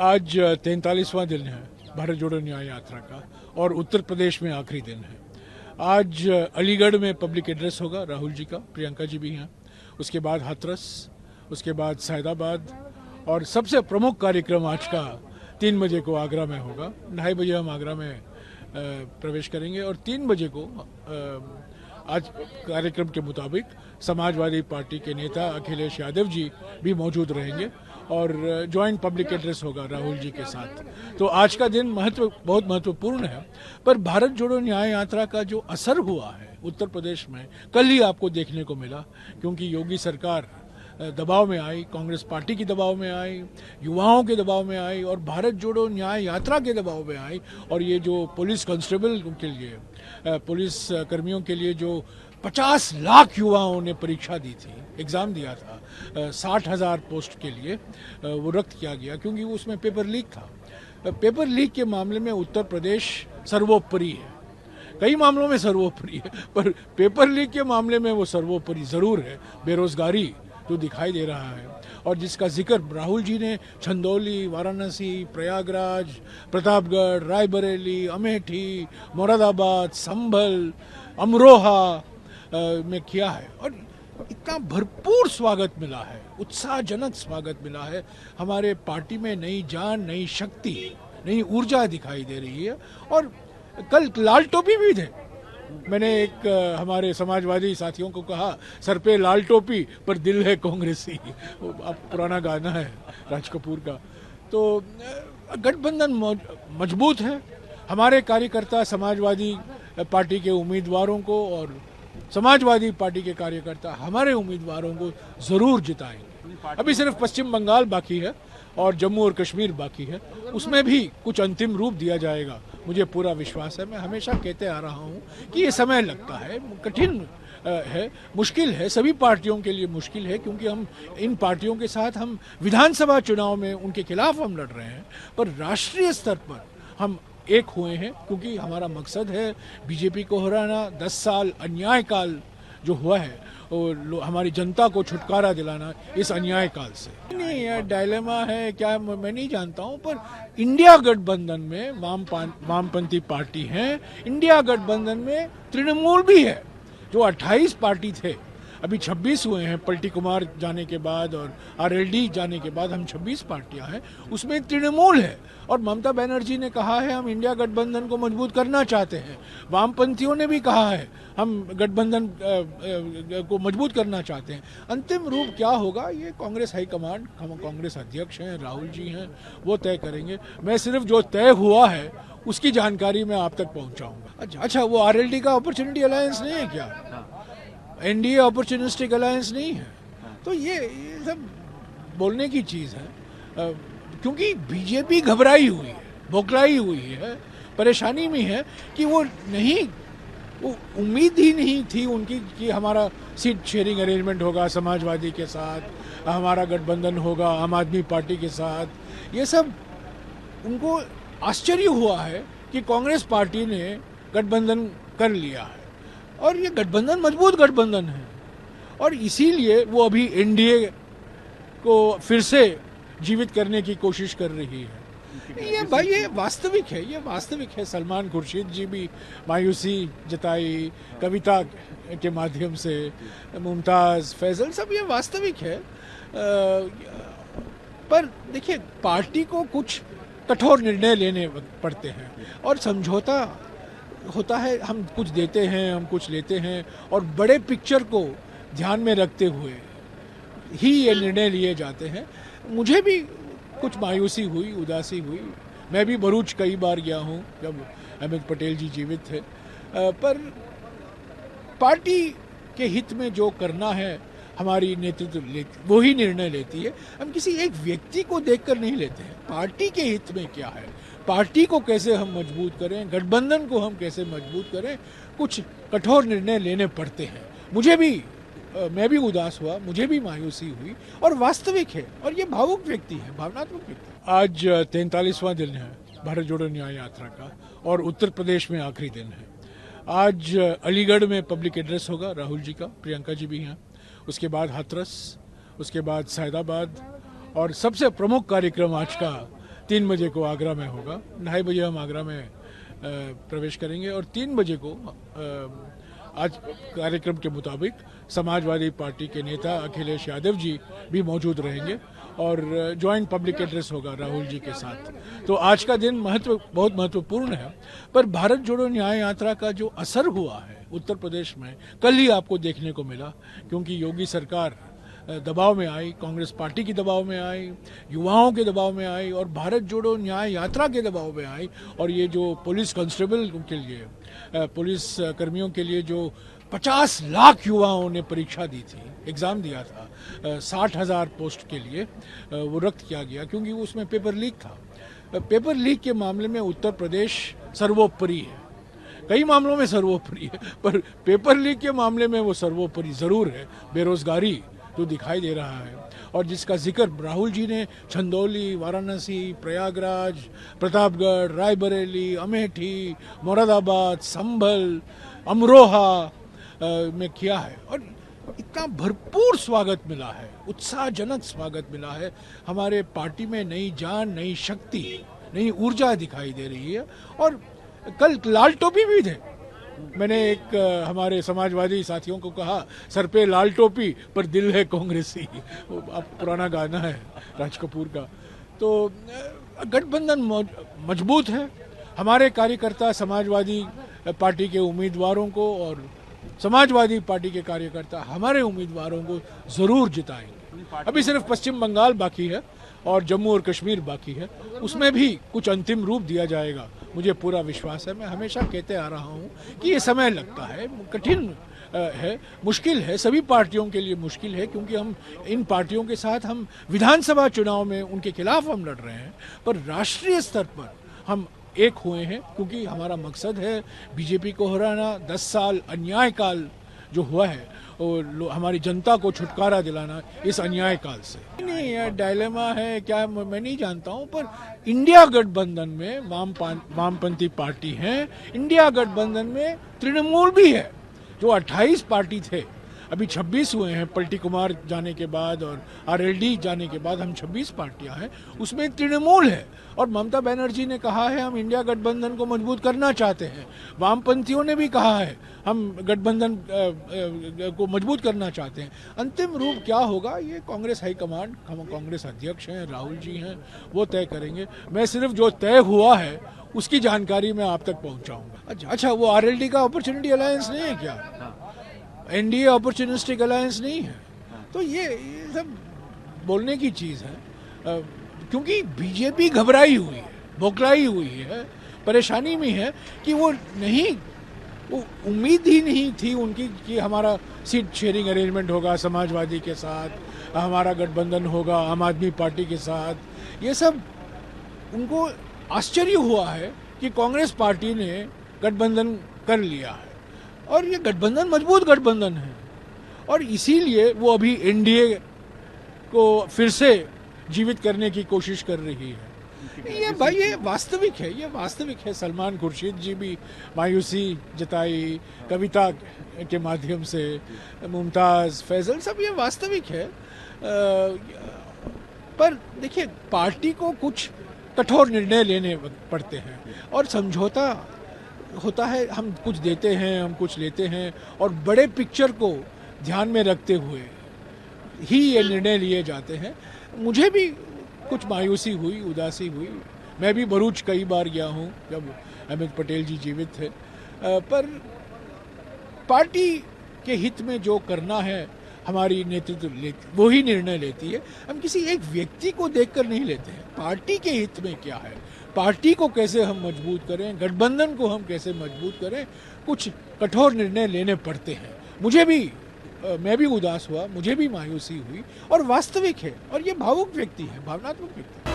आज 43वां दिन है भारत जोड़ो न्याय यात्रा का और उत्तर प्रदेश में आखिरी दिन है। आज अलीगढ़ में पब्लिक एड्रेस होगा राहुल जी का, प्रियंका जी भी हैं, उसके बाद हाथरस, उसके बाद सैदाबाद और सबसे प्रमुख कार्यक्रम आज का 3 बजे को आगरा में होगा। 2:30 बजे हम आगरा में प्रवेश करेंगे और 3 बजे को आज कार्यक्रम के मुताबिक समाजवादी पार्टी के नेता अखिलेश यादव जी भी मौजूद रहेंगे और जॉइंट पब्लिक एड्रेस होगा राहुल जी के साथ। तो आज का दिन बहुत महत्वपूर्ण है। पर भारत जोड़ो न्याय यात्रा का जो असर हुआ है उत्तर प्रदेश में कल ही आपको देखने को मिला, क्योंकि योगी सरकार दबाव में आई, कांग्रेस पार्टी की दबाव में आई, युवाओं के दबाव में आई और भारत जोड़ो न्याय यात्रा के दबाव में आई। और ये जो पुलिस कांस्टेबल के लिए, पुलिस कर्मियों के लिए जो 50 लाख युवाओं ने परीक्षा दी थी, एग्ज़ाम दिया था, 60,000 पोस्ट के लिए, वो रद्द किया गया क्योंकि उसमें पेपर लीक था। पेपर लीक के मामले में उत्तर प्रदेश सर्वोपरि है, कई मामलों में सर्वोपरि है, पर पेपर लीक के मामले में वो सर्वोपरि ज़रूर है। बेरोजगारी जो दिखाई दे रहा है और जिसका जिक्र राहुल जी ने चंदौली, वाराणसी, प्रयागराज, प्रतापगढ़, रायबरेली, अमेठी, मुरादाबाद, संभल, अमरोहा में किया है और इतना भरपूर स्वागत मिला है, उत्साहजनक स्वागत मिला है। हमारे पार्टी में नई जान, नई शक्ति, नई ऊर्जा दिखाई दे रही है। और कल लाल टोपी भी थे। मैंने एक हमारे समाजवादी साथियों को कहा, सर पे लाल टोपी पर दिल है कांग्रेसी। अब पुराना गाना है राज कपूर का। तो गठबंधन मजबूत है। हमारे कार्यकर्ता समाजवादी पार्टी के उम्मीदवारों को और समाजवादी पार्टी के कार्यकर्ता हमारे उम्मीदवारों को जरूर जिताएंगे। अभी सिर्फ पश्चिम बंगाल बाकी है और जम्मू और कश्मीर बाकी है, उसमें भी कुछ अंतिम रूप दिया जाएगा, मुझे पूरा विश्वास है। मैं हमेशा कहते आ रहा हूँ कि ये समय लगता है, कठिन है, मुश्किल है, सभी पार्टियों के लिए मुश्किल है, क्योंकि हम इन पार्टियों के साथ हम विधानसभा चुनाव में उनके खिलाफ हम लड़ रहे हैं, पर राष्ट्रीय स्तर पर हम एक हुए हैं, क्योंकि हमारा मकसद है बीजेपी को हराना, 10 साल अन्याय काल जो हुआ है और हमारी जनता को छुटकारा दिलाना इस अन्याय काल से। नहीं, यह डायलेमा है क्या मैं नहीं जानता हूं, पर इंडिया गठबंधन में वामपंथी पार्टी हैं, इंडिया गठबंधन में तृणमूल भी है, जो 28 पार्टी थे, अभी 26 हुए हैं। पलटी कुमार जाने के बाद और आरएलडी जाने के बाद हम 26 पार्टियां हैं, उसमें तृणमूल है। और ममता बनर्जी ने कहा है हम इंडिया गठबंधन को मजबूत करना चाहते हैं, वामपंथियों ने भी कहा है हम गठबंधन को मजबूत करना चाहते हैं। अंतिम रूप क्या होगा ये कांग्रेस हाईकमांड, हम कांग्रेस अध्यक्ष हैं, राहुल जी हैं, वो तय करेंगे। मैं सिर्फ जो तय हुआ है उसकी जानकारी मैं आप तक पहुंचाऊंगा। अच्छा, वो आरएलडी का अपॉर्चुनिटी अलायंस नहीं है क्या? एनडीए अपॉर्चुनिस्टिक अलायंस नहीं है? तो ये सब बोलने की चीज़ है, क्योंकि बीजेपी घबराई हुई है, बौखलाई हुई है, परेशानी में है कि वो उम्मीद ही नहीं थी उनकी कि हमारा सीट शेयरिंग अरेंजमेंट होगा समाजवादी के साथ, हमारा गठबंधन होगा आम आदमी पार्टी के साथ। ये सब उनको आश्चर्य हुआ है कि कांग्रेस पार्टी ने गठबंधन कर लिया है और ये गठबंधन मजबूत गठबंधन है और इसीलिए वो अभी एनडीए को फिर से जीवित करने की कोशिश कर रही है। ये भाई ये वास्तविक है, ये वास्तविक है। सलमान खुर्शीद जी भी मायूसी जताई कविता के माध्यम से, मुमताज़, फैजल, सब ये वास्तविक है। पर देखिए, पार्टी को कुछ कठोर निर्णय लेने पड़ते हैं और समझौता होता है, हम कुछ देते हैं, हम कुछ लेते हैं और बड़े पिक्चर को ध्यान में रखते हुए ही ये निर्णय लिए जाते हैं। मुझे भी कुछ मायूसी हुई, उदासी हुई। मैं भी भरूच कई बार गया हूँ जब अहमद पटेल जी जीवित थे, पर पार्टी के हित में जो करना है हमारी नेतृत्व वही निर्णय लेती है। हम किसी एक व्यक्ति को देखकर नहीं लेते हैं, पार्टी के हित में क्या है, पार्टी को कैसे हम मजबूत करें, गठबंधन को हम कैसे मजबूत करें, कुछ कठोर निर्णय लेने पड़ते हैं। मैं भी उदास हुआ, मुझे भी मायूसी हुई और वास्तविक है और ये भावुक व्यक्ति है, भावनात्मक व्यक्ति। आज 43वां दिन है भारत जोड़ो न्याय यात्रा का और उत्तर प्रदेश में आखिरी दिन है। आज अलीगढ़ में पब्लिक एड्रेस होगा राहुल जी का, प्रियंका जी भी हैं, उसके बाद हाथरस, उसके बाद सैदाबाद और सबसे प्रमुख कार्यक्रम आज का 3 बजे को आगरा में होगा। 2:30 बजे हम आगरा में प्रवेश करेंगे और 3 बजे को आज कार्यक्रम के मुताबिक समाजवादी पार्टी के नेता अखिलेश यादव जी भी मौजूद रहेंगे और ज्वाइंट पब्लिक एड्रेस होगा राहुल जी के साथ। तो आज का दिन बहुत महत्वपूर्ण है। पर भारत जोड़ो न्याय यात्रा का जो असर हुआ है उत्तर प्रदेश में कल ही आपको देखने को मिला, क्योंकि योगी सरकार दबाव में आई, कांग्रेस पार्टी की दबाव में आई, युवाओं के दबाव में आई और भारत जोड़ो न्याय यात्रा के दबाव में आई। और ये जो पुलिस कांस्टेबल के लिए, पुलिस कर्मियों के लिए जो 50 लाख युवाओं ने परीक्षा दी थी, एग्ज़ाम दिया था 60,000 पोस्ट के लिए, वो रद्द किया गया क्योंकि उसमें पेपर लीक था। पेपर लीक के मामले में उत्तर प्रदेश सर्वोपरि है, कई मामलों में सर्वोपरि है, पर पेपर लीक के मामले में वो सर्वोपरि ज़रूर है। बेरोजगारी जो दिखाई दे रहा है और जिसका जिक्र राहुल जी ने चंदौली, वाराणसी, प्रयागराज, प्रतापगढ़, रायबरेली, अमेठी, मुरादाबाद, संभल, अमरोहा में किया है और इतना भरपूर स्वागत मिला है, उत्साहजनक स्वागत मिला है। हमारे पार्टी में नई जान, नई शक्ति, नई ऊर्जा दिखाई दे रही है। और कल लाल टोपी भी थे। मैंने एक हमारे समाजवादी साथियों को कहा, सर पे लाल टोपी पर दिल है कांग्रेसी। अब पुराना गाना है राज कपूर का। तो गठबंधन मजबूत है। हमारे कार्यकर्ता समाजवादी पार्टी के उम्मीदवारों को और समाजवादी पार्टी के कार्यकर्ता हमारे उम्मीदवारों को जरूर जिताएंगे। अभी सिर्फ पश्चिम बंगाल बाकी है और जम्मू और कश्मीर बाकी है, उसमें भी कुछ अंतिम रूप दिया जाएगा, मुझे पूरा विश्वास है। मैं हमेशा कहते आ रहा हूँ कि ये समय लगता है, कठिन है, मुश्किल है, सभी पार्टियों के लिए मुश्किल है, क्योंकि हम इन पार्टियों के साथ हम विधानसभा चुनाव में उनके खिलाफ हम लड़ रहे हैं, पर राष्ट्रीय स्तर पर हम एक हुए हैं, क्योंकि हमारा मकसद है बीजेपी को हराना, 10 साल अन्याय काल जो हुआ है और हमारी जनता को छुटकारा दिलाना इस अन्याय काल से। नहीं, यह डायलेमा है क्या मैं नहीं जानता हूं, पर इंडिया गठबंधन में वामपंथी पार्टी हैं, इंडिया गठबंधन में तृणमूल भी है, जो 28 पार्टी थे अभी 26 हुए हैं। पलटी कुमार जाने के बाद और आरएलडी जाने के बाद हम 26 पार्टियां हैं, उसमें तृणमूल है। और ममता बनर्जी ने कहा है हम इंडिया गठबंधन को मजबूत करना चाहते हैं, वामपंथियों ने भी कहा है हम गठबंधन को मजबूत करना चाहते हैं। अंतिम रूप क्या होगा ये कांग्रेस हाईकमांड, हम कांग्रेस अध्यक्ष हैं, राहुल जी हैं, वो तय करेंगे। मैं सिर्फ जो तय हुआ है उसकी जानकारी मैं आप तक पहुंचाऊंगा। अच्छा, वो आरएलडी का अपॉर्चुनिटी अलायंस नहीं है क्या? एनडीए अपॉर्चुनिस्टिक अलायंस नहीं है? तो ये सब बोलने की चीज़ है, क्योंकि बीजेपी घबराई हुई है, बौखलाई हुई है, परेशानी में है कि वो उम्मीद ही नहीं थी उनकी कि हमारा सीट शेयरिंग अरेंजमेंट होगा समाजवादी के साथ, हमारा गठबंधन होगा आम आदमी पार्टी के साथ। ये सब उनको आश्चर्य हुआ है कि कांग्रेस पार्टी ने गठबंधन कर लिया है और ये गठबंधन मजबूत गठबंधन है और इसीलिए वो अभी एनडीए को फिर से जीवित करने की कोशिश कर रही है। ये भाई ये वास्तविक है, ये वास्तविक है। सलमान खुर्शीद जी भी मायूसी जताई कविता के माध्यम से, मुमताज़, फैजल, सब ये वास्तविक है। पर देखिए, पार्टी को कुछ कठोर निर्णय लेने पड़ते हैं और समझौता होता है। हम कुछ देते हैं, हम कुछ लेते हैं और बड़े पिक्चर को ध्यान में रखते हुए ही ये निर्णय लिए जाते हैं। मुझे भी कुछ मायूसी हुई, उदासी हुई। मैं भी भरूच कई बार गया हूँ जब अमित पटेल जी जीवित थे, पर पार्टी के हित में जो करना है हमारी नेतृत्व वो ही निर्णय लेती है। हम किसी एक व्यक्ति को देखकर नहीं लेते हैं। पार्टी के हित में क्या है, पार्टी को कैसे हम मजबूत करें, गठबंधन को हम कैसे मजबूत करें, कुछ कठोर निर्णय लेने पड़ते हैं। मैं भी उदास हुआ, मुझे भी मायूसी हुई और वास्तविक है और ये भावुक व्यक्ति है, भावनात्मक व्यक्ति है।